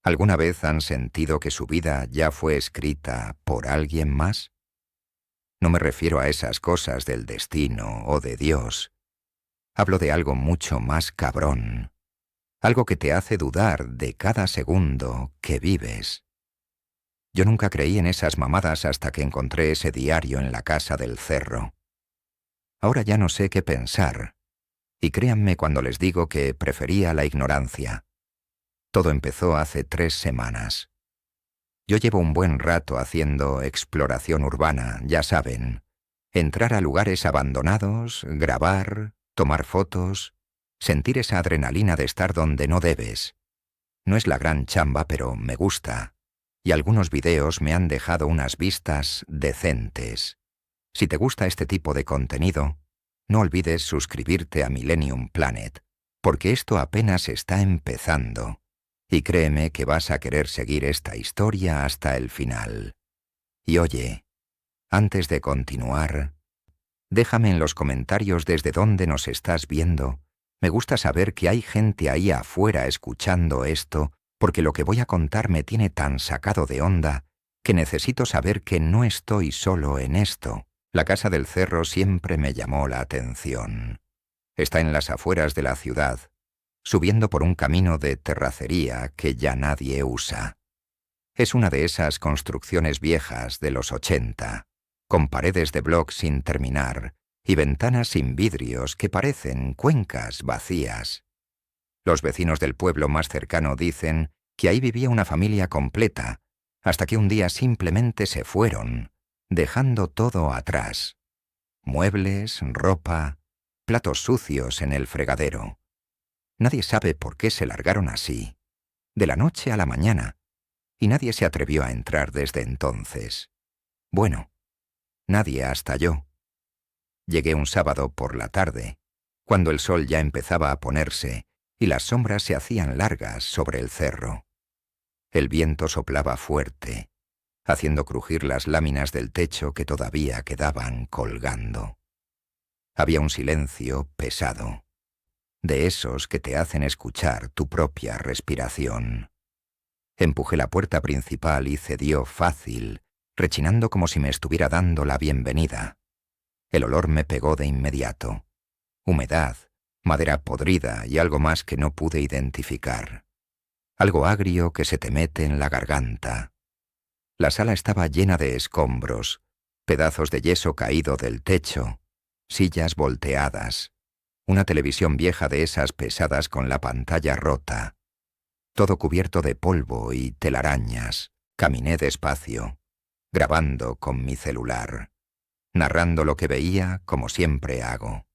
¿Alguna vez han sentido que su vida ya fue escrita por alguien más? No me refiero a esas cosas del destino o de Dios. Hablo de algo mucho más cabrón. Algo que te hace dudar de cada segundo que vives. Yo nunca creí en esas mamadas hasta que encontré ese diario en la casa del Cerro. Ahora ya no sé qué pensar. Y créanme cuando les digo que prefería la ignorancia. Todo empezó hace 3 semanas. Yo llevo un buen rato haciendo exploración urbana, ya saben. Entrar a lugares abandonados, grabar, tomar fotos, sentir esa adrenalina de estar donde no debes. No es la gran chamba, pero me gusta. Y algunos videos me han dejado unas vistas decentes. Si te gusta este tipo de contenido, no olvides suscribirte a Millennium Planet, porque esto apenas está empezando. Y créeme que vas a querer seguir esta historia hasta el final. Y oye, antes de continuar, déjame en los comentarios desde dónde nos estás viendo. Me gusta saber que hay gente ahí afuera escuchando esto, porque lo que voy a contar me tiene tan sacado de onda que necesito saber que no estoy solo en esto. La Casa del Cerro siempre me llamó la atención. Está en las afueras de la ciudad, subiendo por un camino de terracería que ya nadie usa. Es una de esas construcciones viejas de los 80, con paredes de bloc sin terminar y ventanas sin vidrios que parecen cuencas vacías. Los vecinos del pueblo más cercano dicen que ahí vivía una familia completa, hasta que un día simplemente se fueron, dejando todo atrás. Muebles, ropa, platos sucios en el fregadero. Nadie sabe por qué se largaron así, de la noche a la mañana, y nadie se atrevió a entrar desde entonces. Bueno, nadie hasta yo. Llegué un sábado por la tarde, cuando el sol ya empezaba a ponerse y las sombras se hacían largas sobre el cerro. El viento soplaba fuerte, haciendo crujir las láminas del techo que todavía quedaban colgando. Había un silencio pesado, de esos que te hacen escuchar tu propia respiración. Empujé la puerta principal y cedió fácil, rechinando como si me estuviera dando la bienvenida. El olor me pegó de inmediato. Humedad, madera podrida y algo más que no pude identificar. Algo agrio que se te mete en la garganta. La sala estaba llena de escombros, pedazos de yeso caído del techo, sillas volteadas, una televisión vieja de esas pesadas con la pantalla rota. Todo cubierto de polvo y telarañas. Caminé despacio, grabando con mi celular, narrando lo que veía como siempre hago.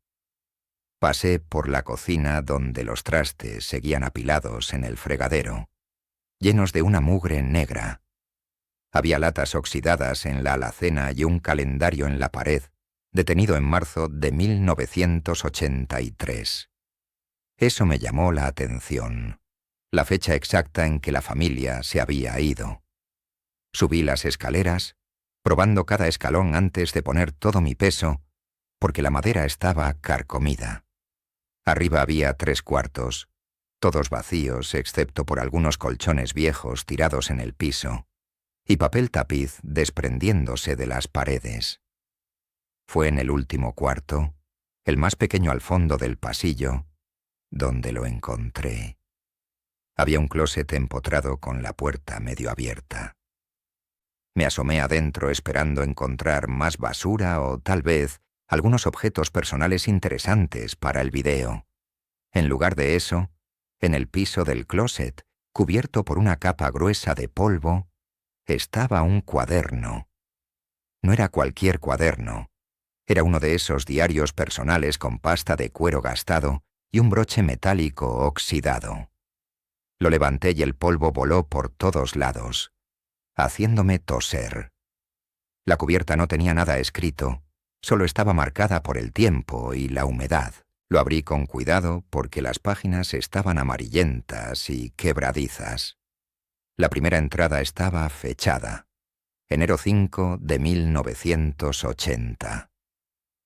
Pasé por la cocina donde los trastes seguían apilados en el fregadero, llenos de una mugre negra. Había latas oxidadas en la alacena y un calendario en la pared, detenido en marzo de 1983. Eso me llamó la atención, la fecha exacta en que la familia se había ido. Subí las escaleras, probando cada escalón antes de poner todo mi peso, porque la madera estaba carcomida. Arriba había 3 cuartos, todos vacíos excepto por algunos colchones viejos tirados en el piso, y papel tapiz desprendiéndose de las paredes. Fue en el último cuarto, el más pequeño al fondo del pasillo, donde lo encontré. Había un closet empotrado con la puerta medio abierta. Me asomé adentro esperando encontrar más basura o tal vez algunos objetos personales interesantes para el video. En lugar de eso, en el piso del closet, cubierto por una capa gruesa de polvo, estaba un cuaderno. No era cualquier cuaderno. Era uno de esos diarios personales con pasta de cuero gastado y un broche metálico oxidado. Lo levanté y el polvo voló por todos lados, haciéndome toser. La cubierta no tenía nada escrito, solo estaba marcada por el tiempo y la humedad. Lo abrí con cuidado porque las páginas estaban amarillentas y quebradizas. La primera entrada estaba fechada, enero 5 de 1980.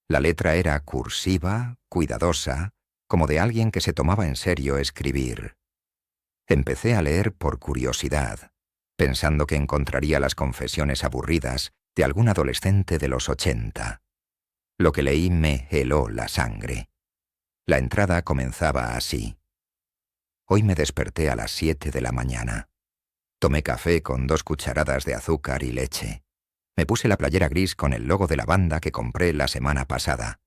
La letra era cursiva, cuidadosa, como de alguien que se tomaba en serio escribir. Empecé a leer por curiosidad, pensando que encontraría las confesiones aburridas de algún adolescente de los 80. Lo que leí me heló la sangre. La entrada comenzaba así. Hoy me desperté a las 7 de la mañana. Tomé café con 2 cucharadas de azúcar y leche. Me puse la playera gris con el logo de la banda que compré la semana pasada.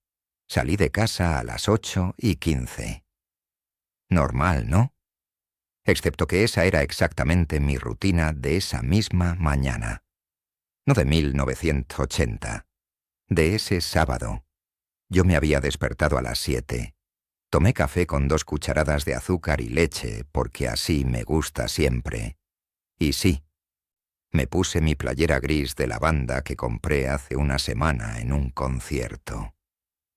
Salí de casa a las 8:15. Normal, ¿no? Excepto que esa era exactamente mi rutina de esa misma mañana. No de 1980. De ese sábado. Yo me había despertado a las 7. Tomé café con 2 cucharadas de azúcar y leche porque así me gusta siempre. Y sí, me puse mi playera gris de la banda que compré hace una semana en un concierto.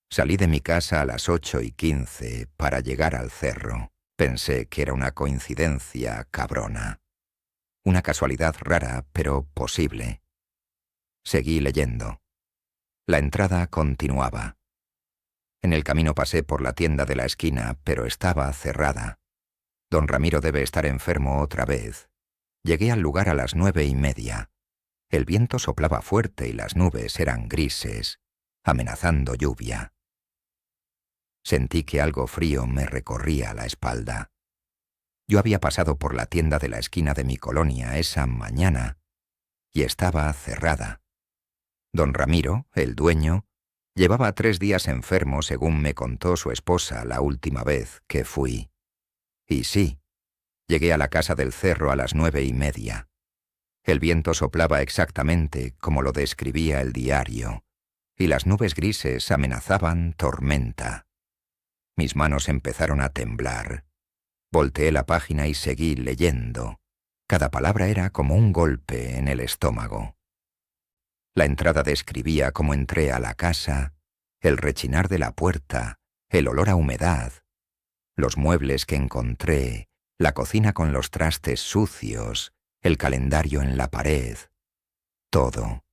Salí de mi casa a las 8:15 para llegar al cerro. Pensé que era una coincidencia cabrona. Una casualidad rara, pero posible. Seguí leyendo. La entrada continuaba. En el camino pasé por la tienda de la esquina, pero estaba cerrada. Don Ramiro debe estar enfermo otra vez. Llegué al lugar a las 9:30. El viento soplaba fuerte y las nubes eran grises, amenazando lluvia. Sentí que algo frío me recorría la espalda. Yo había pasado por la tienda de la esquina de mi colonia esa mañana y estaba cerrada. Don Ramiro, el dueño, llevaba 3 días enfermo según me contó su esposa la última vez que fui. Y sí, llegué a la casa del cerro a las 9:30. El viento soplaba exactamente como lo describía el diario, y las nubes grises amenazaban tormenta. Mis manos empezaron a temblar. Volteé la página y seguí leyendo. Cada palabra era como un golpe en el estómago. La entrada describía cómo entré a la casa, el rechinar de la puerta, el olor a humedad, los muebles que encontré, la cocina con los trastes sucios, el calendario en la pared. Todo.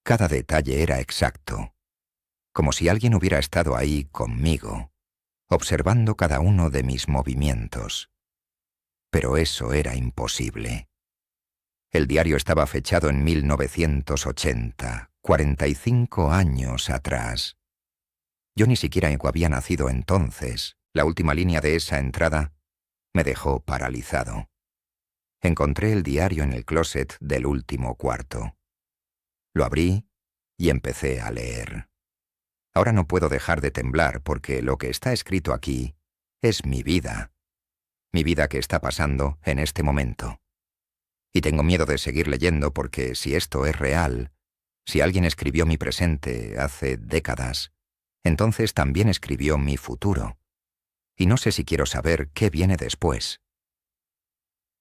Cada detalle era exacto, como si alguien hubiera estado ahí conmigo, observando cada uno de mis movimientos. Pero eso era imposible. El diario estaba fechado en 1980, 45 años atrás. Yo ni siquiera había nacido entonces. La última línea de esa entrada me dejó paralizado. Encontré el diario en el closet del último cuarto. Lo abrí y empecé a leer. Ahora no puedo dejar de temblar porque lo que está escrito aquí es mi vida que está pasando en este momento. Y tengo miedo de seguir leyendo porque si esto es real, si alguien escribió mi presente hace décadas, entonces también escribió mi futuro. Y no sé si quiero saber qué viene después.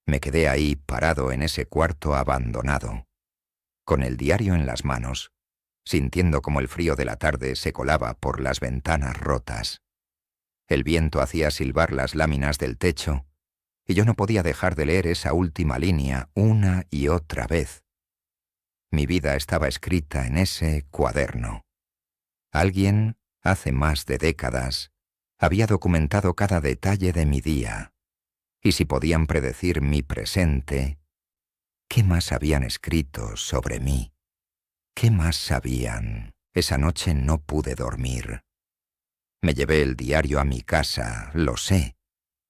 Me quedé ahí parado en ese cuarto abandonado, con el diario en las manos, sintiendo como el frío de la tarde se colaba por las ventanas rotas. El viento hacía silbar las láminas del techo, y yo no podía dejar de leer esa última línea una y otra vez. Mi vida estaba escrita en ese cuaderno. Alguien, hace más de décadas, había documentado cada detalle de mi día. Y si podían predecir mi presente, ¿qué más habían escrito sobre mí? ¿Qué más sabían? Esa noche no pude dormir. Me llevé el diario a mi casa, lo sé.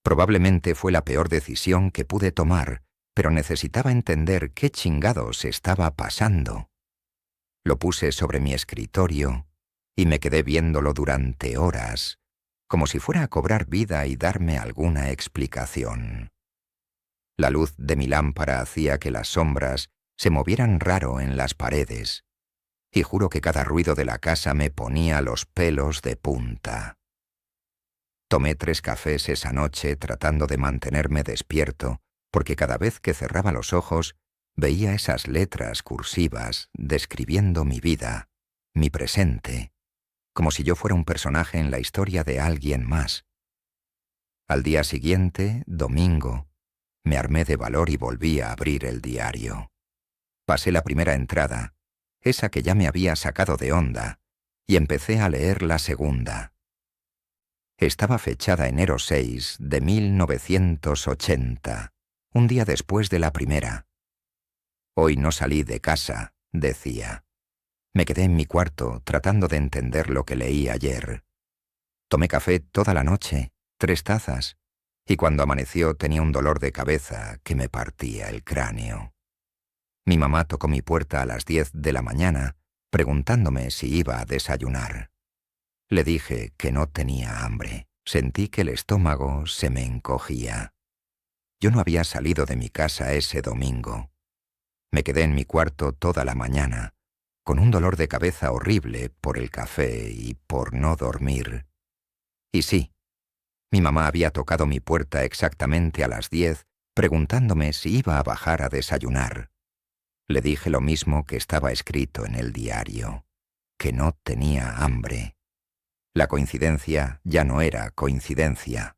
Probablemente fue la peor decisión que pude tomar, pero necesitaba entender qué chingados estaba pasando. Lo puse sobre mi escritorio y me quedé viéndolo durante horas, como si fuera a cobrar vida y darme alguna explicación. La luz de mi lámpara hacía que las sombras se movieran raro en las paredes, y juro que cada ruido de la casa me ponía los pelos de punta. Tomé 3 cafés esa noche tratando de mantenerme despierto, porque cada vez que cerraba los ojos veía esas letras cursivas describiendo mi vida, mi presente, como si yo fuera un personaje en la historia de alguien más. Al día siguiente, domingo, me armé de valor y volví a abrir el diario. Pasé la primera entrada, esa que ya me había sacado de onda, y empecé a leer la segunda. Estaba fechada enero 6 de 1980, un día después de la primera. Hoy no salí de casa, decía. Me quedé en mi cuarto tratando de entender lo que leí ayer. Tomé café toda la noche, 3 tazas, y cuando amaneció tenía un dolor de cabeza que me partía el cráneo. Mi mamá tocó mi puerta a las 10 de la mañana, preguntándome si iba a desayunar. Le dije que no tenía hambre. Sentí que el estómago se me encogía. Yo no había salido de mi casa ese domingo. Me quedé en mi cuarto toda la mañana, con un dolor de cabeza horrible por el café y por no dormir. Y sí, mi mamá había tocado mi puerta exactamente a las 10, preguntándome si iba a bajar a desayunar. Le dije lo mismo que estaba escrito en el diario, que no tenía hambre. La coincidencia ya no era coincidencia.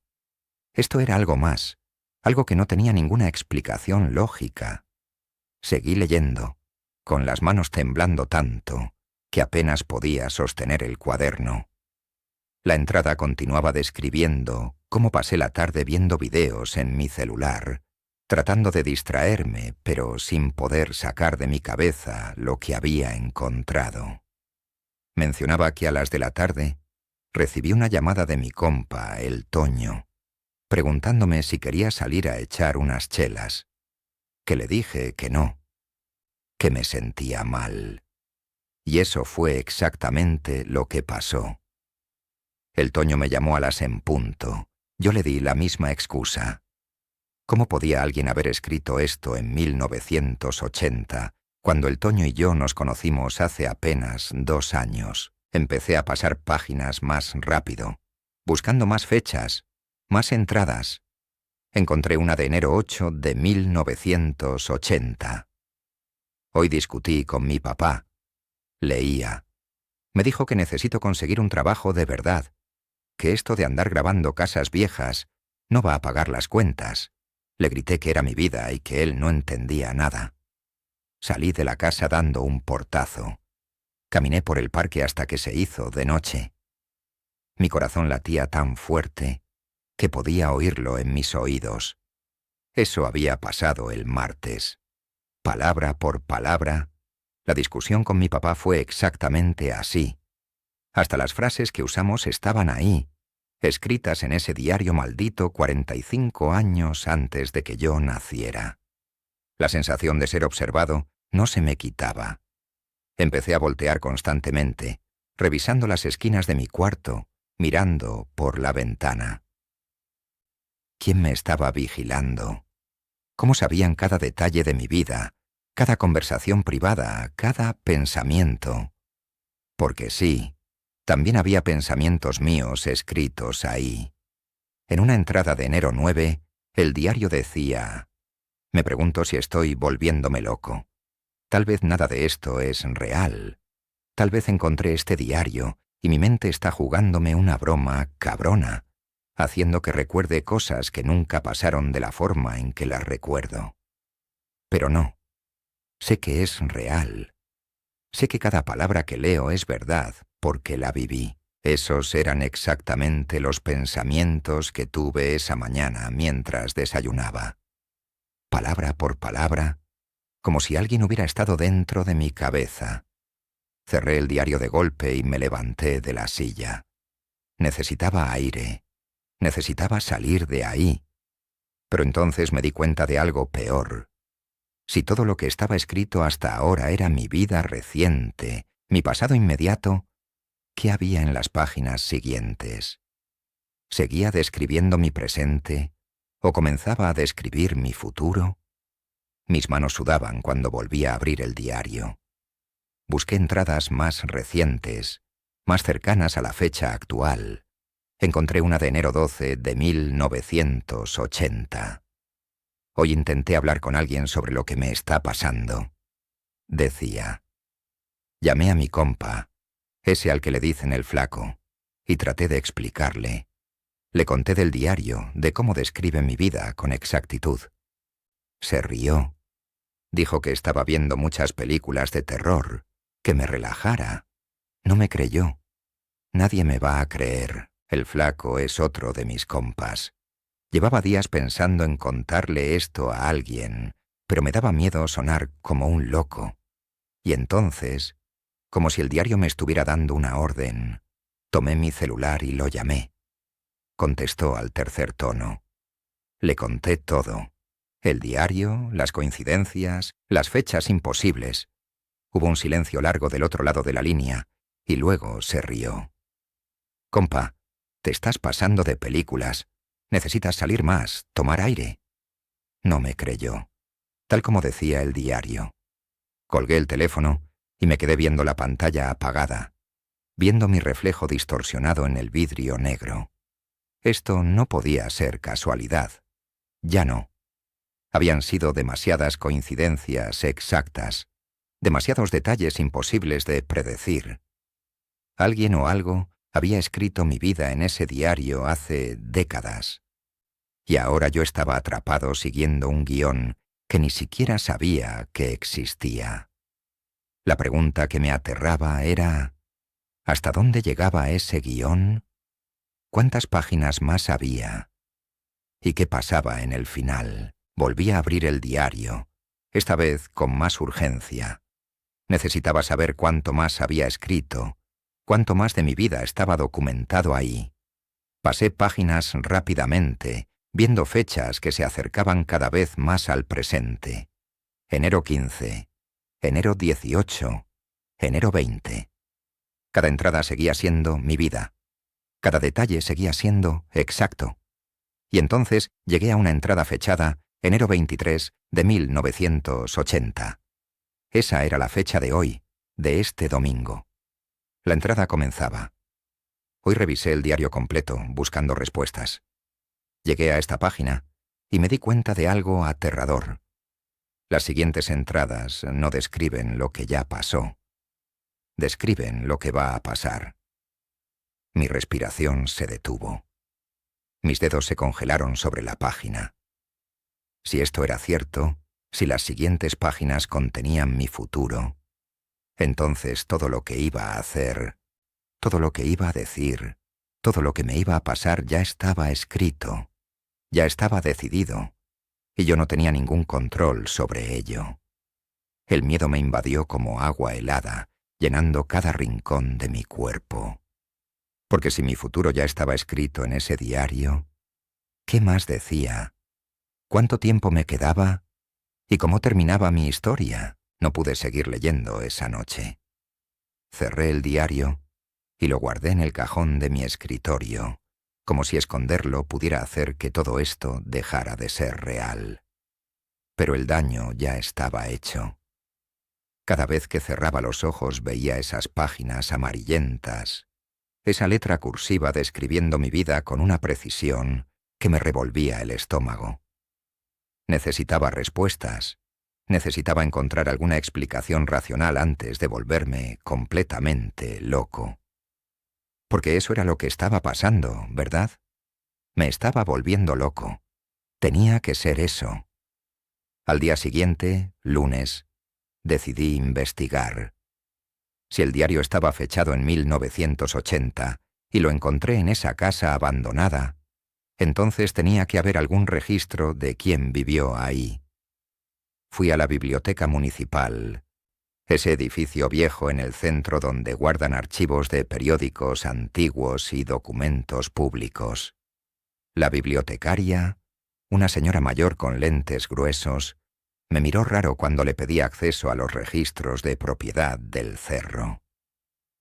Esto era algo más, algo que no tenía ninguna explicación lógica. Seguí leyendo, con las manos temblando tanto que apenas podía sostener el cuaderno. La entrada continuaba describiendo cómo pasé la tarde viendo videos en mi celular, tratando de distraerme, pero sin poder sacar de mi cabeza lo que había encontrado. Mencionaba que a las de la tarde recibí una llamada de mi compa, el Toño, preguntándome si quería salir a echar unas chelas, que le dije que no, que me sentía mal. Y eso fue exactamente lo que pasó. El Toño me llamó a las en punto. Yo le di la misma excusa. ¿Cómo podía alguien haber escrito esto en 1980, cuando el Toño y yo nos conocimos hace apenas 2 años? Empecé a pasar páginas más rápido, buscando más fechas, más entradas. Encontré una de enero 8 de 1980. Hoy discutí con mi papá. Leía. Me dijo que necesito conseguir un trabajo de verdad, que esto de andar grabando casas viejas no va a pagar las cuentas. Le grité que era mi vida y que él no entendía nada. Salí de la casa dando un portazo. Caminé por el parque hasta que se hizo de noche. Mi corazón latía tan fuerte que podía oírlo en mis oídos. Eso había pasado el martes. Palabra por palabra, la discusión con mi papá fue exactamente así. Hasta las frases que usamos estaban ahí, escritas en ese diario maldito 45 años antes de que yo naciera. La sensación de ser observado no se me quitaba. Empecé a voltear constantemente, revisando las esquinas de mi cuarto, mirando por la ventana. ¿Quién me estaba vigilando? ¿Cómo sabían cada detalle de mi vida, cada conversación privada, cada pensamiento? Porque sí, también había pensamientos míos escritos ahí. En una entrada de enero 9, el diario decía: me pregunto si estoy volviéndome loco. Tal vez nada de esto es real. Tal vez encontré este diario y mi mente está jugándome una broma cabrona, haciendo que recuerde cosas que nunca pasaron de la forma en que las recuerdo. Pero no. Sé que es real. Sé que cada palabra que leo es verdad porque la viví. Esos eran exactamente los pensamientos que tuve esa mañana mientras desayunaba. Palabra por palabra, como si alguien hubiera estado dentro de mi cabeza. Cerré el diario de golpe y me levanté de la silla. Necesitaba aire. Necesitaba salir de ahí. Pero entonces me di cuenta de algo peor. Si todo lo que estaba escrito hasta ahora era mi vida reciente, mi pasado inmediato, ¿qué había en las páginas siguientes? ¿Seguía describiendo mi presente o comenzaba a describir mi futuro? Mis manos sudaban cuando volví a abrir el diario. Busqué entradas más recientes, más cercanas a la fecha actual. Encontré una de enero 12 de 1980. Hoy intenté hablar con alguien sobre lo que me está pasando. Decía. Llamé a mi compa, ese al que le dicen el flaco, y traté de explicarle. Le conté del diario, de cómo describe mi vida con exactitud. Se rió. Dijo que estaba viendo muchas películas de terror, que me relajara. No me creyó. Nadie me va a creer, El flaco es otro de mis compas. Llevaba días pensando en contarle esto a alguien, pero me daba miedo sonar como un loco. Y entonces, como si el diario me estuviera dando una orden, tomé mi celular y lo llamé. Contestó al tercer tono. Le conté todo. El diario, las coincidencias, las fechas imposibles. Hubo un silencio largo del otro lado de la línea, y luego se rió. «Compa, te estás pasando de películas. Necesitas salir más, tomar aire». No me creyó, tal como decía el diario. Colgué el teléfono y me quedé viendo la pantalla apagada, viendo mi reflejo distorsionado en el vidrio negro. Esto no podía ser casualidad. Ya no. Habían sido demasiadas coincidencias exactas, demasiados detalles imposibles de predecir. Alguien o algo había escrito mi vida en ese diario hace décadas. Y ahora yo estaba atrapado siguiendo un guión que ni siquiera sabía que existía. La pregunta que me aterraba era: ¿hasta dónde llegaba ese guión? ¿Cuántas páginas más había? ¿Y qué pasaba en el final? Volví a abrir el diario, esta vez con más urgencia. Necesitaba saber cuánto más había escrito, cuánto más de mi vida estaba documentado ahí. Pasé páginas rápidamente, viendo fechas que se acercaban cada vez más al presente. Enero 15, enero 18, enero 20. Cada entrada seguía siendo mi vida. Cada detalle seguía siendo exacto. Y entonces llegué a una entrada fechada enero 23 de 1980. Esa era la fecha de hoy, de este domingo. La entrada comenzaba. Hoy revisé el diario completo, buscando respuestas. Llegué a esta página y me di cuenta de algo aterrador. Las siguientes entradas no describen lo que ya pasó. Describen lo que va a pasar. Mi respiración se detuvo. Mis dedos se congelaron sobre la página. Si esto era cierto, si las siguientes páginas contenían mi futuro, entonces todo lo que iba a hacer, todo lo que iba a decir, todo lo que me iba a pasar ya estaba escrito, ya estaba decidido, y yo no tenía ningún control sobre ello. El miedo me invadió como agua helada, llenando cada rincón de mi cuerpo. Porque si mi futuro ya estaba escrito en ese diario, ¿qué más decía? ¿Cuánto tiempo me quedaba? ¿Y cómo terminaba mi historia? No pude seguir leyendo esa noche. Cerré el diario y lo guardé en el cajón de mi escritorio, como si esconderlo pudiera hacer que todo esto dejara de ser real. Pero el daño ya estaba hecho. Cada vez que cerraba los ojos veía esas páginas amarillentas, esa letra cursiva describiendo mi vida con una precisión que me revolvía el estómago. Necesitaba respuestas. Necesitaba encontrar alguna explicación racional antes de volverme completamente loco. Porque eso era lo que estaba pasando, ¿verdad? Me estaba volviendo loco. Tenía que ser eso. Al día siguiente, lunes, decidí investigar. Si el diario estaba fechado en 1980 y lo encontré en esa casa abandonada, entonces tenía que haber algún registro de quién vivió ahí. Fui a la biblioteca municipal, ese edificio viejo en el centro donde guardan archivos de periódicos antiguos y documentos públicos. La bibliotecaria, una señora mayor con lentes gruesos, me miró raro cuando le pedí acceso a los registros de propiedad del cerro.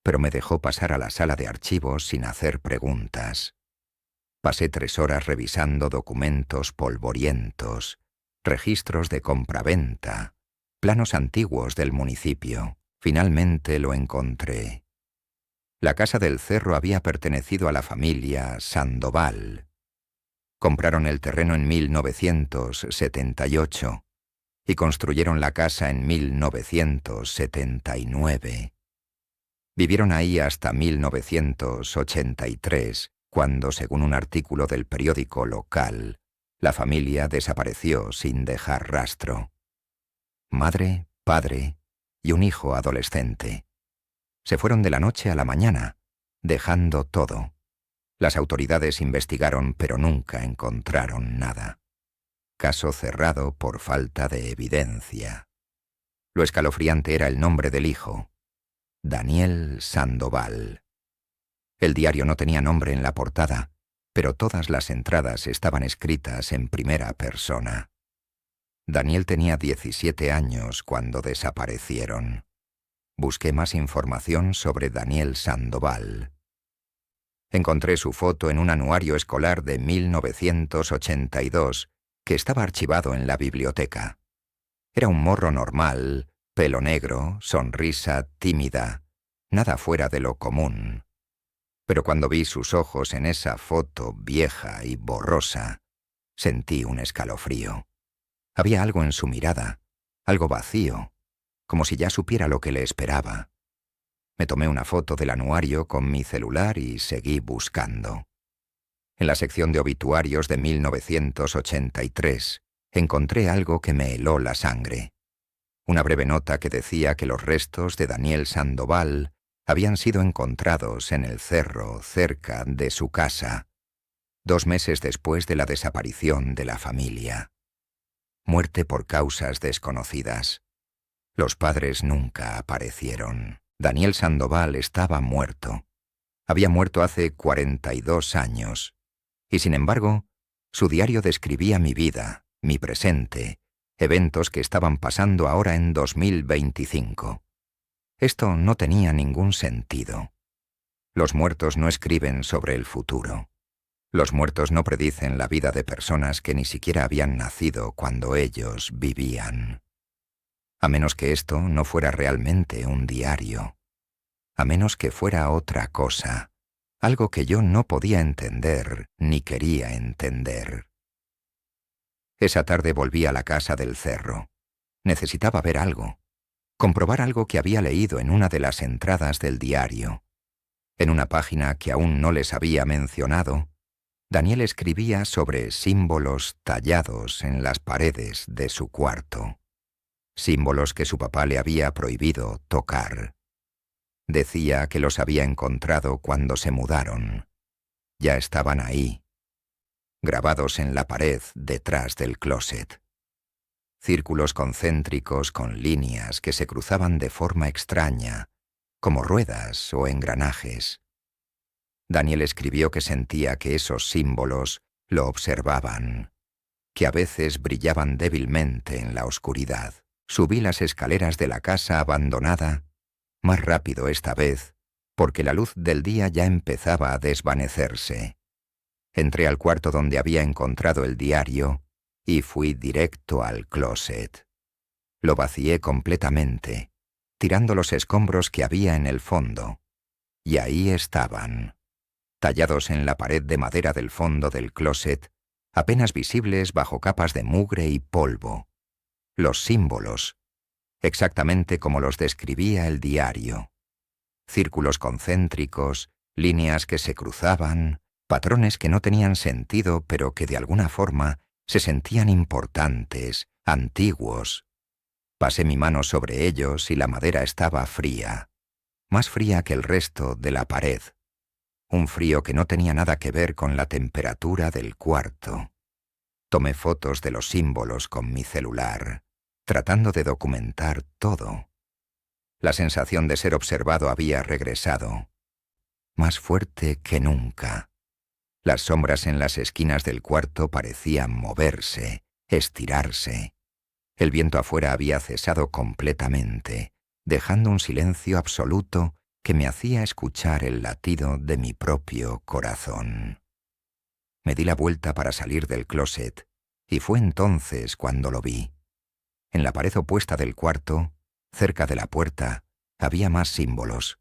Pero me dejó pasar a la sala de archivos sin hacer preguntas. Pasé 3 horas revisando documentos polvorientos, registros de compraventa, planos antiguos del municipio. Finalmente lo encontré. La casa del cerro había pertenecido a la familia Sandoval. Compraron el terreno en 1978 y construyeron la casa en 1979. Vivieron ahí hasta 1983, cuando, según un artículo del periódico local, la familia desapareció sin dejar rastro. Madre, padre y un hijo adolescente. Se fueron de la noche a la mañana, dejando todo. Las autoridades investigaron, pero nunca encontraron nada. Caso cerrado por falta de evidencia. Lo escalofriante era el nombre del hijo: Daniel Sandoval. El diario no tenía nombre en la portada, pero todas las entradas estaban escritas en primera persona. Daniel tenía 17 años cuando desaparecieron. Busqué más información sobre Daniel Sandoval. Encontré su foto en un anuario escolar de 1982 que estaba archivado en la biblioteca. Era un morro normal, pelo negro, sonrisa tímida, nada fuera de lo común. Pero cuando vi sus ojos en esa foto vieja y borrosa, sentí un escalofrío. Había algo en su mirada, algo vacío, como si ya supiera lo que le esperaba. Me tomé una foto del anuario con mi celular y seguí buscando. En la sección de obituarios de 1983 encontré algo que me heló la sangre. Una breve nota que decía que los restos de Daniel Sandoval habían sido encontrados en el cerro cerca de su casa, 2 meses después de la desaparición de la familia. Muerte por causas desconocidas. Los padres nunca aparecieron. Daniel Sandoval estaba muerto. Había muerto hace 42 años. Y sin embargo, su diario describía mi vida, mi presente, eventos que estaban pasando ahora en 2025. Esto no tenía ningún sentido. Los muertos no escriben sobre el futuro. Los muertos no predicen la vida de personas que ni siquiera habían nacido cuando ellos vivían. A menos que esto no fuera realmente un diario. A menos que fuera otra cosa. Algo que yo no podía entender ni quería entender. Esa tarde volví a la casa del cerro. Necesitaba ver algo. Comprobar algo que había leído en una de las entradas del diario. En una página que aún no les había mencionado, Daniel escribía sobre símbolos tallados en las paredes de su cuarto. Símbolos que su papá le había prohibido tocar. Decía que los había encontrado cuando se mudaron. Ya estaban ahí, grabados en la pared detrás del closet. Círculos concéntricos con líneas que se cruzaban de forma extraña, como ruedas o engranajes. Daniel escribió que sentía que esos símbolos lo observaban, que a veces brillaban débilmente en la oscuridad. Subí las escaleras de la casa abandonada, más rápido esta vez, porque la luz del día ya empezaba a desvanecerse. Entré al cuarto donde había encontrado el diario y fui directo al closet. Lo vacié completamente, tirando los escombros que había en el fondo. Y ahí estaban, tallados en la pared de madera del fondo del closet, apenas visibles bajo capas de mugre y polvo. Los símbolos, exactamente como los describía el diario. Círculos concéntricos, líneas que se cruzaban, patrones que no tenían sentido pero que de alguna forma se sentían importantes, antiguos. Pasé mi mano sobre ellos y la madera estaba fría, más fría que el resto de la pared. Un frío que no tenía nada que ver con la temperatura del cuarto. Tomé fotos de los símbolos con mi celular, tratando de documentar todo. La sensación de ser observado había regresado, más fuerte que nunca. Las sombras en las esquinas del cuarto parecían moverse, estirarse. El viento afuera había cesado completamente, dejando un silencio absoluto que me hacía escuchar el latido de mi propio corazón. Me di la vuelta para salir del closet, y fue entonces cuando lo vi. En la pared opuesta del cuarto, cerca de la puerta, había más símbolos.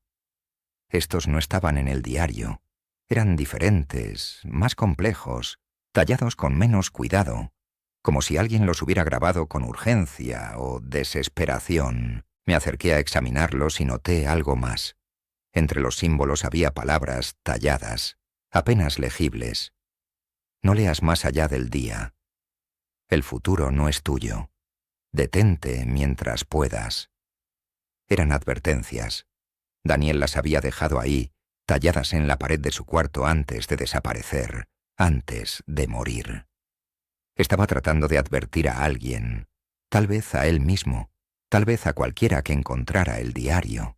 Estos no estaban en el diario. Eran diferentes, más complejos, tallados con menos cuidado, como si alguien los hubiera grabado con urgencia o desesperación. Me acerqué a examinarlos y noté algo más. Entre los símbolos había palabras talladas, apenas legibles. No leas más allá del día. El futuro no es tuyo. Detente mientras puedas. Eran advertencias. Daniel las había dejado ahí, talladas en la pared de su cuarto antes de desaparecer, antes de morir. Estaba tratando de advertir a alguien, tal vez a él mismo, tal vez a cualquiera que encontrara el diario.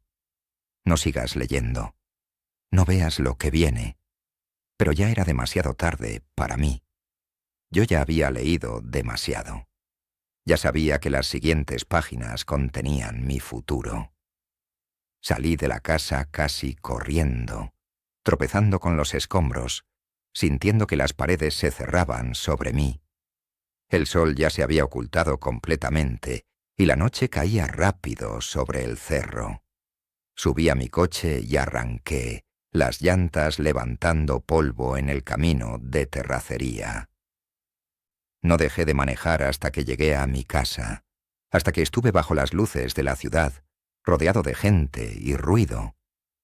No sigas leyendo. No veas lo que viene. Pero ya era demasiado tarde para mí. Yo ya había leído demasiado. Ya sabía que las siguientes páginas contenían mi futuro. Salí de la casa casi corriendo, tropezando con los escombros, sintiendo que las paredes se cerraban sobre mí. El sol ya se había ocultado completamente y la noche caía rápido sobre el cerro. Subí a mi coche y arranqué, las llantas levantando polvo en el camino de terracería. No dejé de manejar hasta que llegué a mi casa, hasta que estuve bajo las luces de la ciudad, rodeado de gente y ruido,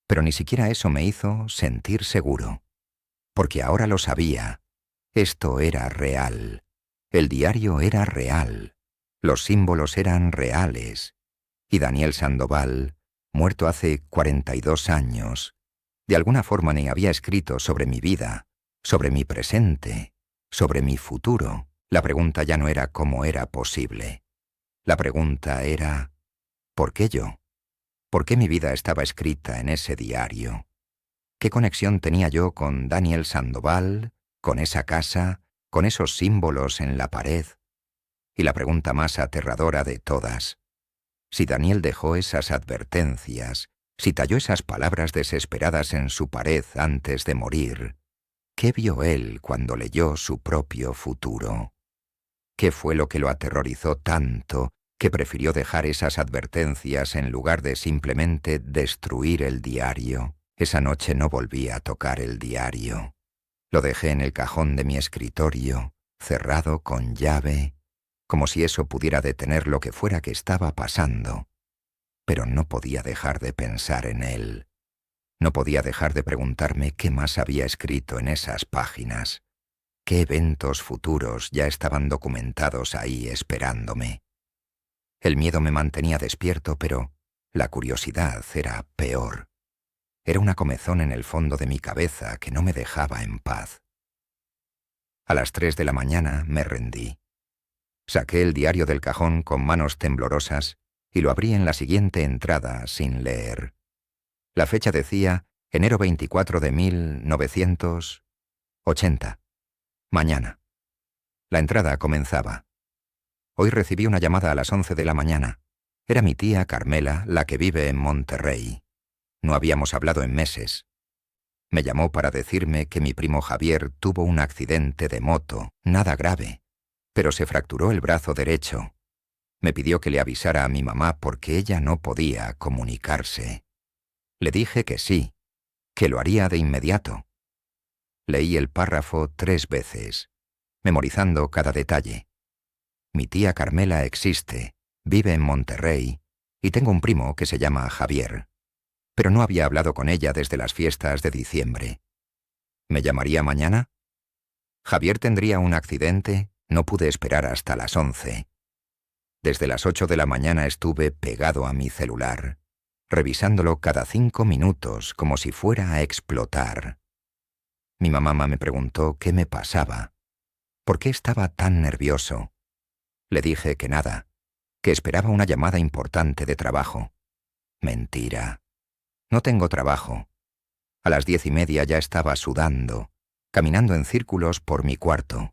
pero ni siquiera eso me hizo sentir seguro, porque ahora lo sabía. Esto era real. El diario era real. Los símbolos eran reales. Y Daniel Sandoval, muerto hace 42 años, de alguna forma ni había escrito sobre mi vida, sobre mi presente, sobre mi futuro. La pregunta ya no era cómo era posible. La pregunta era, ¿por qué yo? ¿Por qué mi vida estaba escrita en ese diario? ¿Qué conexión tenía yo con Daniel Sandoval, con esa casa, con esos símbolos en la pared? Y la pregunta más aterradora de todas, si Daniel dejó esas advertencias, si talló esas palabras desesperadas en su pared antes de morir, ¿qué vio él cuando leyó su propio futuro? ¿Qué fue lo que lo aterrorizó tanto que prefirió dejar esas advertencias en lugar de simplemente destruir el diario? Esa noche no volví a tocar el diario. Lo dejé en el cajón de mi escritorio, cerrado con llave, como si eso pudiera detener lo que fuera que estaba pasando. Pero no podía dejar de pensar en él. No podía dejar de preguntarme qué más había escrito en esas páginas. ¿Qué eventos futuros ya estaban documentados ahí esperándome? El miedo me mantenía despierto, pero la curiosidad era peor. Era una comezón en el fondo de mi cabeza que no me dejaba en paz. A las 3 de la mañana me rendí. Saqué el diario del cajón con manos temblorosas y lo abrí en la siguiente entrada sin leer. La fecha decía enero 24 de 1980. Mañana. La entrada comenzaba. Hoy recibí una llamada a las 11 de la mañana. Era mi tía Carmela, la que vive en Monterrey. No habíamos hablado en meses. Me llamó para decirme que mi primo Javier tuvo un accidente de moto, nada grave, pero se fracturó el brazo derecho. Me pidió que le avisara a mi mamá porque ella no podía comunicarse. Le dije que sí, que lo haría de inmediato. Leí el párrafo 3 veces, memorizando cada detalle. Mi tía Carmela existe, vive en Monterrey, y tengo un primo que se llama Javier. Pero no había hablado con ella desde las fiestas de diciembre. ¿Me llamaría mañana? ¿Javier tendría un accidente? No pude esperar hasta las 11. Desde las 8 de la mañana estuve pegado a mi celular, revisándolo cada 5 minutos como si fuera a explotar. Mi mamá me preguntó qué me pasaba, por qué estaba tan nervioso. Le dije que nada, que esperaba una llamada importante de trabajo. Mentira. No tengo trabajo. A las 10:30 ya estaba sudando, caminando en círculos por mi cuarto.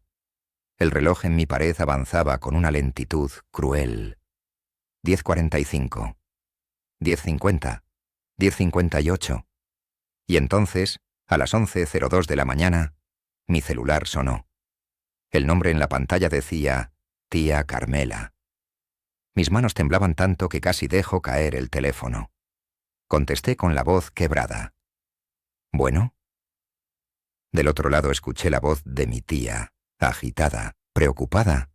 El reloj en mi pared avanzaba con una lentitud cruel. 10:45, 10:50, 10:58. Y entonces, a las 11:02 de la mañana, mi celular sonó. El nombre en la pantalla decía Tía Carmela. Mis manos temblaban tanto que casi dejo caer el teléfono. Contesté con la voz quebrada. ¿Bueno? Del otro lado escuché la voz de mi tía, agitada, preocupada.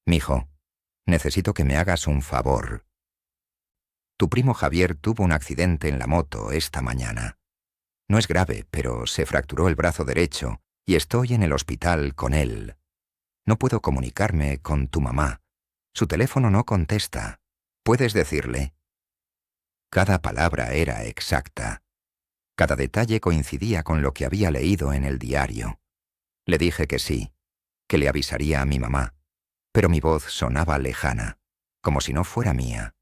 «Mijo, necesito que me hagas un favor. Tu primo Javier tuvo un accidente en la moto esta mañana. No es grave, pero se fracturó el brazo derecho y estoy en el hospital con él. No puedo comunicarme con tu mamá. Su teléfono no contesta. ¿Puedes decirle?» Cada palabra era exacta. Cada detalle coincidía con lo que había leído en el diario. Le dije que sí, que le avisaría a mi mamá, pero mi voz sonaba lejana, como si no fuera mía.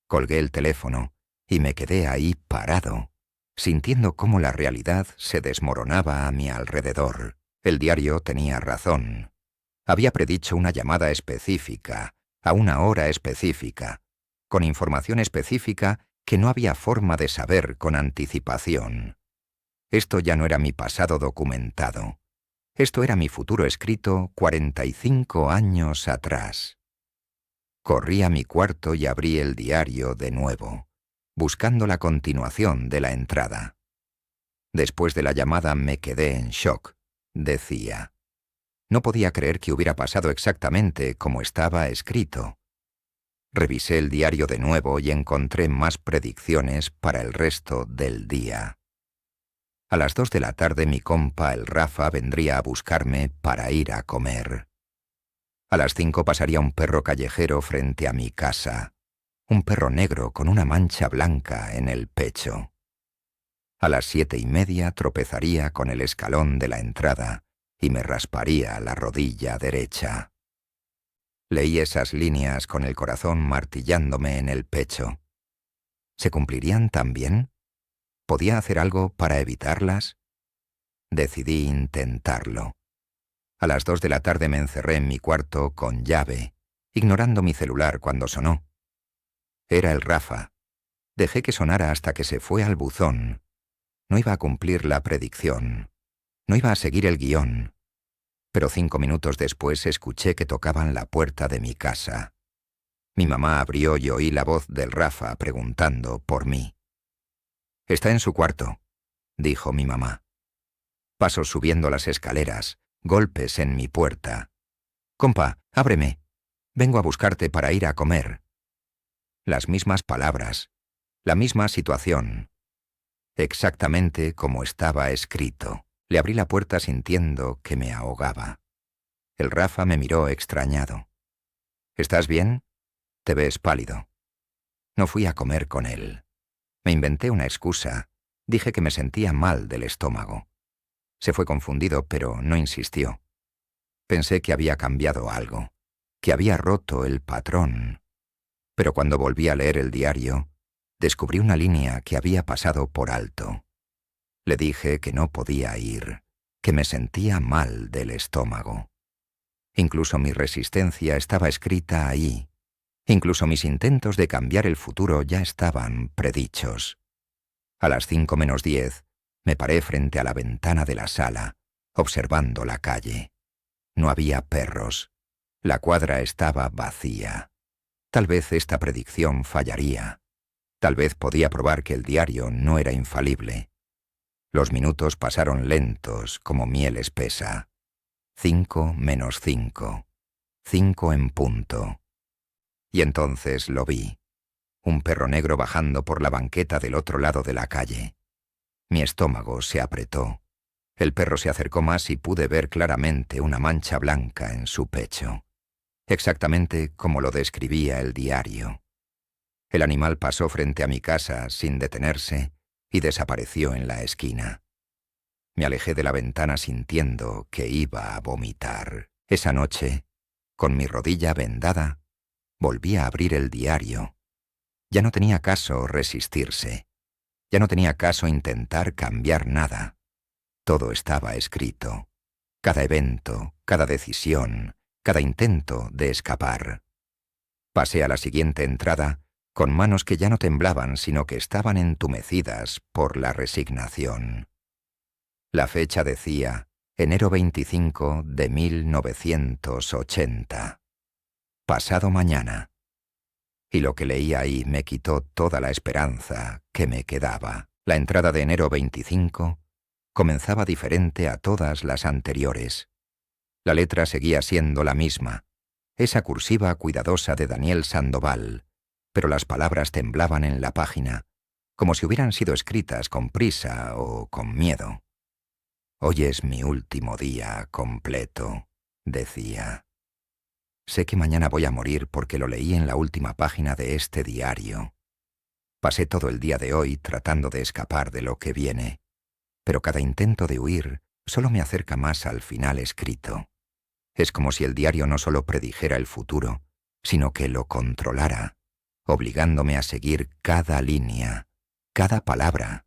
Colgué el teléfono y me quedé ahí parado, sintiendo cómo la realidad se desmoronaba a mi alrededor. El diario tenía razón. Había predicho una llamada específica, a una hora específica, con información específica que no había forma de saber con anticipación. Esto ya no era mi pasado documentado. Esto era mi futuro escrito 45 años atrás. Corrí a mi cuarto y abrí el diario de nuevo, buscando la continuación de la entrada. Después de la llamada me quedé en shock, decía. No podía creer que hubiera pasado exactamente como estaba escrito. Revisé el diario de nuevo y encontré más predicciones para el resto del día. A las 2 de la tarde mi compa el Rafa vendría a buscarme para ir a comer. A las 5 pasaría un perro callejero frente a mi casa, un perro negro con una mancha blanca en el pecho. A las 7:30 tropezaría con el escalón de la entrada y me rasparía la rodilla derecha. Leí esas líneas con el corazón martillándome en el pecho. ¿Se cumplirían también? ¿Podía hacer algo para evitarlas? Decidí intentarlo. A las 2 de la tarde me encerré en mi cuarto con llave, ignorando mi celular cuando sonó. Era el Rafa. Dejé que sonara hasta que se fue al buzón. No iba a cumplir la predicción. No iba a seguir el guión. Pero 5 minutos después escuché que tocaban la puerta de mi casa. Mi mamá abrió y oí la voz del Rafa preguntando por mí. «Está en su cuarto», dijo mi mamá. Pasos subiendo las escaleras, golpes en mi puerta. «Compa, ábreme. Vengo a buscarte para ir a comer». Las mismas palabras, la misma situación. Exactamente como estaba escrito. Le abrí la puerta sintiendo que me ahogaba. El Rafa me miró extrañado. «¿Estás bien? Te ves pálido». No fui a comer con él. Me inventé una excusa. Dije que me sentía mal del estómago. Se fue confundido, pero no insistió. Pensé que había cambiado algo, que había roto el patrón. Pero cuando volví a leer el diario, descubrí una línea que había pasado por alto. Le dije que no podía ir, que me sentía mal del estómago. Incluso mi resistencia estaba escrita ahí. Incluso mis intentos de cambiar el futuro ya estaban predichos. A las 5:10 me paré frente a la ventana de la sala, observando la calle. No había perros. La cuadra estaba vacía. Tal vez esta predicción fallaría. Tal vez podía probar que el diario no era infalible. Los minutos pasaron lentos como miel espesa. 5:05. 5 en punto. Y entonces lo vi. Un perro negro bajando por la banqueta del otro lado de la calle. Mi estómago se apretó. El perro se acercó más y pude ver claramente una mancha blanca en su pecho. Exactamente como lo describía el diario. El animal pasó frente a mi casa sin detenerse y desapareció en la esquina. Me alejé de la ventana sintiendo que iba a vomitar. Esa noche, con mi rodilla vendada, volví a abrir el diario. Ya no tenía caso resistirse. Ya no tenía caso intentar cambiar nada. Todo estaba escrito. Cada evento, cada decisión, cada intento de escapar. Pasé a la siguiente entrada con manos que ya no temblaban, sino que estaban entumecidas por la resignación. La fecha decía enero 25 de 1980. Pasado mañana. Y lo que leí ahí me quitó toda la esperanza que me quedaba. La entrada de enero 25 comenzaba diferente a todas las anteriores. La letra seguía siendo la misma, esa cursiva cuidadosa de Daniel Sandoval, pero las palabras temblaban en la página, como si hubieran sido escritas con prisa o con miedo. «Hoy es mi último día completo», decía. «Sé que mañana voy a morir porque lo leí en la última página de este diario. Pasé todo el día de hoy tratando de escapar de lo que viene, pero cada intento de huir solo me acerca más al final escrito. Es como si el diario no solo predijera el futuro, sino que lo controlara, obligándome a seguir cada línea, cada palabra,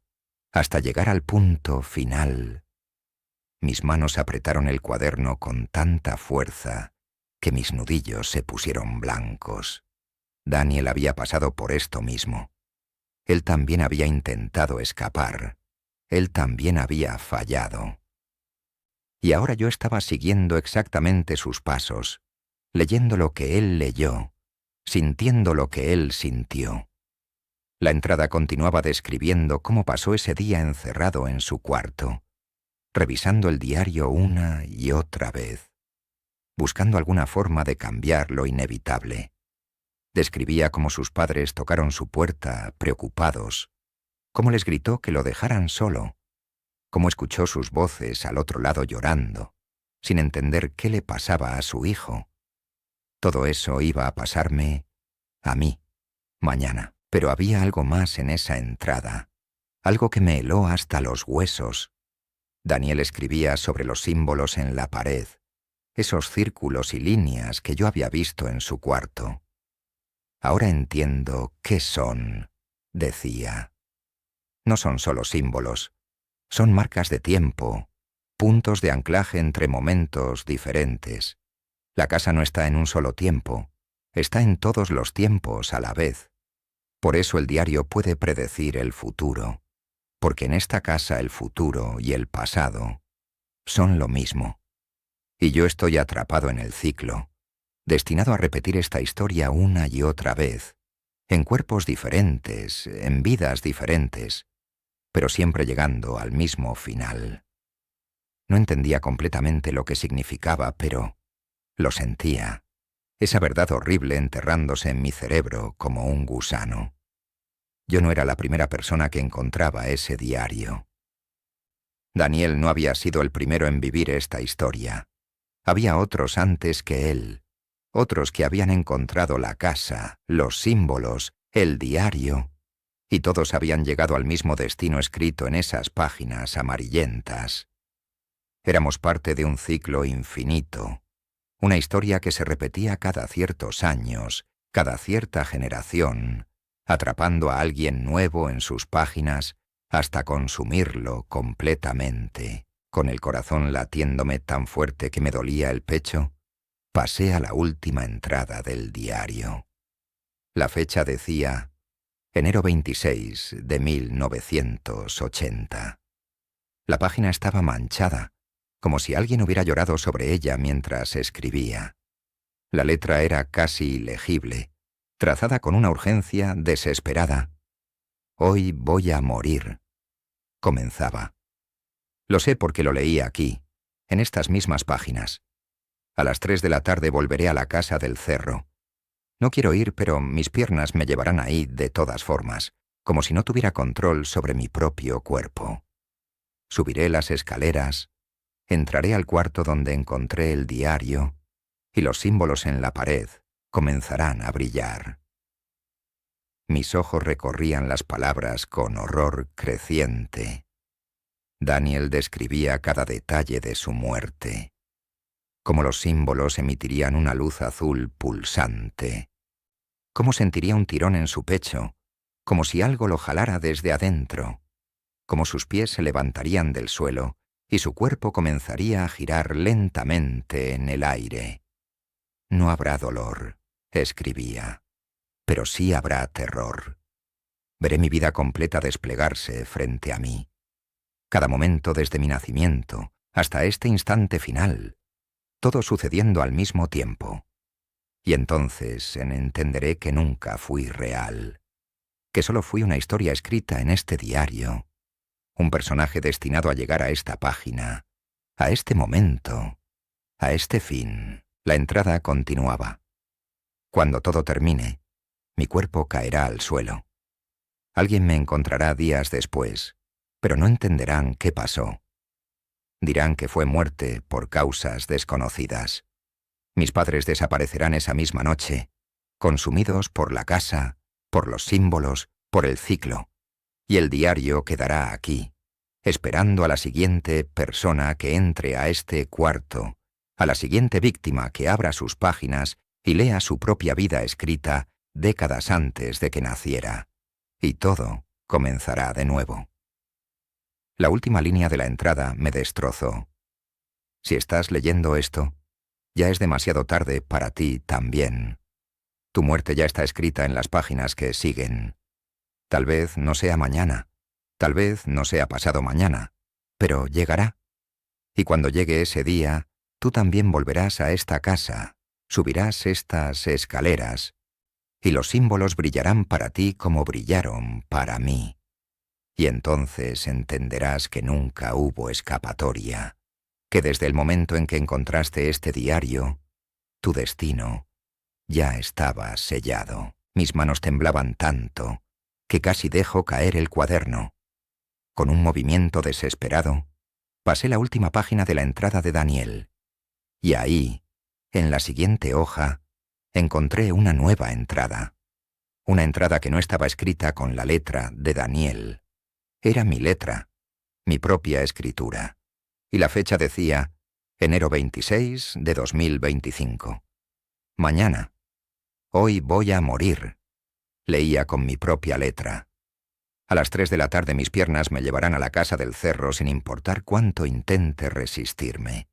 hasta llegar al punto final. Mis manos apretaron el cuaderno con tanta fuerza que mis nudillos se pusieron blancos. Daniel había pasado por esto mismo. Él también había intentado escapar. Él también había fallado. Y ahora yo estaba siguiendo exactamente sus pasos, leyendo lo que él leyó, sintiendo lo que él sintió. La entrada continuaba describiendo cómo pasó ese día encerrado en su cuarto, revisando el diario una y otra vez, buscando alguna forma de cambiar lo inevitable. Describía cómo sus padres tocaron su puerta, preocupados, cómo les gritó que lo dejaran solo, cómo escuchó sus voces al otro lado llorando, sin entender qué le pasaba a su hijo. Todo eso iba a pasarme a mí, mañana. Pero había algo más en esa entrada, algo que me heló hasta los huesos. Daniel escribía sobre los símbolos en la pared, esos círculos y líneas que yo había visto en su cuarto. Ahora entiendo qué son, decía. No son solo símbolos, son marcas de tiempo, puntos de anclaje entre momentos diferentes. La casa no está en un solo tiempo, está en todos los tiempos a la vez. Por eso el diario puede predecir el futuro, porque en esta casa el futuro y el pasado son lo mismo. Y yo estoy atrapado en el ciclo, destinado a repetir esta historia una y otra vez, en cuerpos diferentes, en vidas diferentes, pero siempre llegando al mismo final. No entendía completamente lo que significaba, pero lo sentía. Esa verdad horrible enterrándose en mi cerebro como un gusano. Yo no era la primera persona que encontraba ese diario. Daniel no había sido el primero en vivir esta historia. Había otros antes que él, otros que habían encontrado la casa, los símbolos, el diario, y todos habían llegado al mismo destino escrito en esas páginas amarillentas. Éramos parte de un ciclo infinito, una historia que se repetía cada ciertos años, cada cierta generación, atrapando a alguien nuevo en sus páginas hasta consumirlo completamente. Con el corazón latiéndome tan fuerte que me dolía el pecho, pasé a la última entrada del diario. La fecha decía enero 26 de 1980. La página estaba manchada, como si alguien hubiera llorado sobre ella mientras escribía. La letra era casi ilegible, trazada con una urgencia desesperada. «Hoy voy a morir», comenzaba. Lo sé porque lo leí aquí, en estas mismas páginas. A las 3 de la tarde volveré a la casa del cerro. No quiero ir, pero mis piernas me llevarán ahí de todas formas, como si no tuviera control sobre mi propio cuerpo. Subiré las escaleras, entraré al cuarto donde encontré el diario, y los símbolos en la pared comenzarán a brillar. Mis ojos recorrían las palabras con horror creciente. Daniel describía cada detalle de su muerte, cómo los símbolos emitirían una luz azul pulsante, cómo sentiría un tirón en su pecho, como si algo lo jalara desde adentro, cómo sus pies se levantarían del suelo y su cuerpo comenzaría a girar lentamente en el aire. No habrá dolor, escribía, pero sí habrá terror. Veré mi vida completa desplegarse frente a mí. Cada momento desde mi nacimiento hasta este instante final, todo sucediendo al mismo tiempo. Y entonces entenderé que nunca fui real, que solo fui una historia escrita en este diario, un personaje destinado a llegar a esta página, a este momento, a este fin. La entrada continuaba. Cuando todo termine, mi cuerpo caerá al suelo. Alguien me encontrará días después, pero no entenderán qué pasó. Dirán que fue muerte por causas desconocidas. Mis padres desaparecerán esa misma noche, consumidos por la casa, por los símbolos, por el ciclo, y el diario quedará aquí, esperando a la siguiente persona que entre a este cuarto, a la siguiente víctima que abra sus páginas y lea su propia vida escrita décadas antes de que naciera, y todo comenzará de nuevo. La última línea de la entrada me destrozó. Si estás leyendo esto, ya es demasiado tarde para ti también. Tu muerte ya está escrita en las páginas que siguen. Tal vez no sea mañana, tal vez no sea pasado mañana, pero llegará. Y cuando llegue ese día, tú también volverás a esta casa, subirás estas escaleras, y los símbolos brillarán para ti como brillaron para mí. Y entonces entenderás que nunca hubo escapatoria, que desde el momento en que encontraste este diario, tu destino ya estaba sellado. Mis manos temblaban tanto que casi dejo caer el cuaderno. Con un movimiento desesperado, pasé la última página de la entrada de Daniel. Y ahí, en la siguiente hoja, encontré una nueva entrada. Una entrada que no estaba escrita con la letra de Daniel. Era mi letra, mi propia escritura. Y la fecha decía, enero 26 de 2025. Mañana. Hoy voy a morir. Leía con mi propia letra. A las 3 de la tarde mis piernas me llevarán a la casa del cerro sin importar cuánto intente resistirme.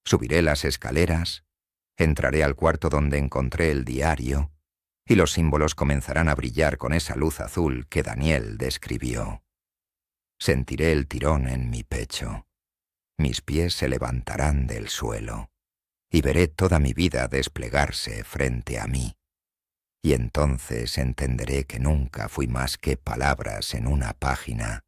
Subiré las escaleras, entraré al cuarto donde encontré el diario, y los símbolos comenzarán a brillar con esa luz azul que Daniel describió. Sentiré el tirón en mi pecho. Mis pies se levantarán del suelo, y veré toda mi vida desplegarse frente a mí. Y entonces entenderé que nunca fui más que palabras en una página,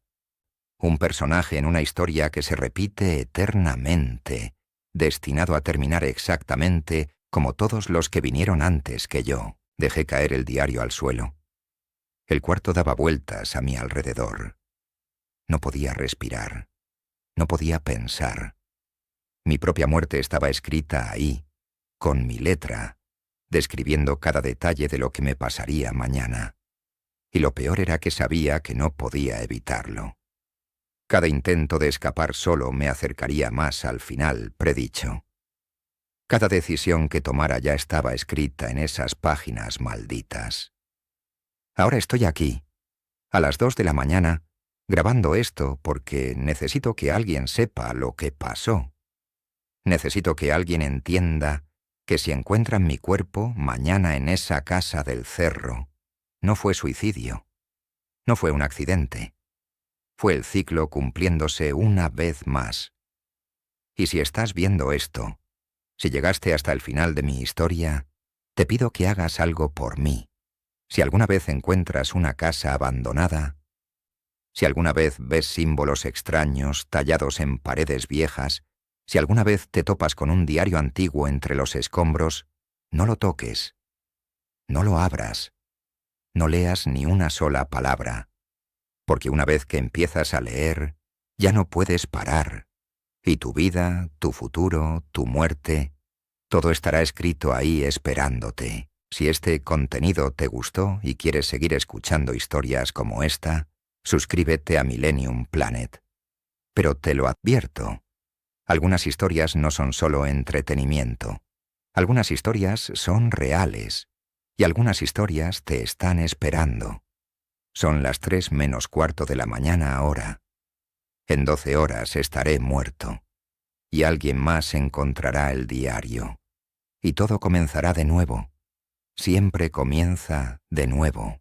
un personaje en una historia que se repite eternamente, destinado a terminar exactamente como todos los que vinieron antes que yo. Dejé caer el diario al suelo. El cuarto daba vueltas a mi alrededor. No podía respirar. No podía pensar. Mi propia muerte estaba escrita ahí, con mi letra, describiendo cada detalle de lo que me pasaría mañana. Y lo peor era que sabía que no podía evitarlo. Cada intento de escapar solo me acercaría más al final predicho. Cada decisión que tomara ya estaba escrita en esas páginas malditas. Ahora estoy aquí, a las 2 de la mañana, grabando esto porque necesito que alguien sepa lo que pasó. Necesito que alguien entienda que si encuentran mi cuerpo mañana en esa casa del cerro, no fue suicidio, no fue un accidente, fue el ciclo cumpliéndose una vez más. Y si estás viendo esto, si llegaste hasta el final de mi historia, te pido que hagas algo por mí. Si alguna vez encuentras una casa abandonada, si alguna vez ves símbolos extraños tallados en paredes viejas, si alguna vez te topas con un diario antiguo entre los escombros, no lo toques, no lo abras, no leas ni una sola palabra, porque una vez que empiezas a leer, ya no puedes parar, y tu vida, tu futuro, tu muerte, todo estará escrito ahí esperándote. Si este contenido te gustó y quieres seguir escuchando historias como esta, suscríbete a Millennium Planet. Pero te lo advierto, algunas historias no son solo entretenimiento. Algunas historias son reales, y algunas historias te están esperando. Son las 3 menos cuarto de la mañana ahora. En 12 horas estaré muerto, y alguien más encontrará el diario. Y todo comenzará de nuevo. Siempre comienza de nuevo.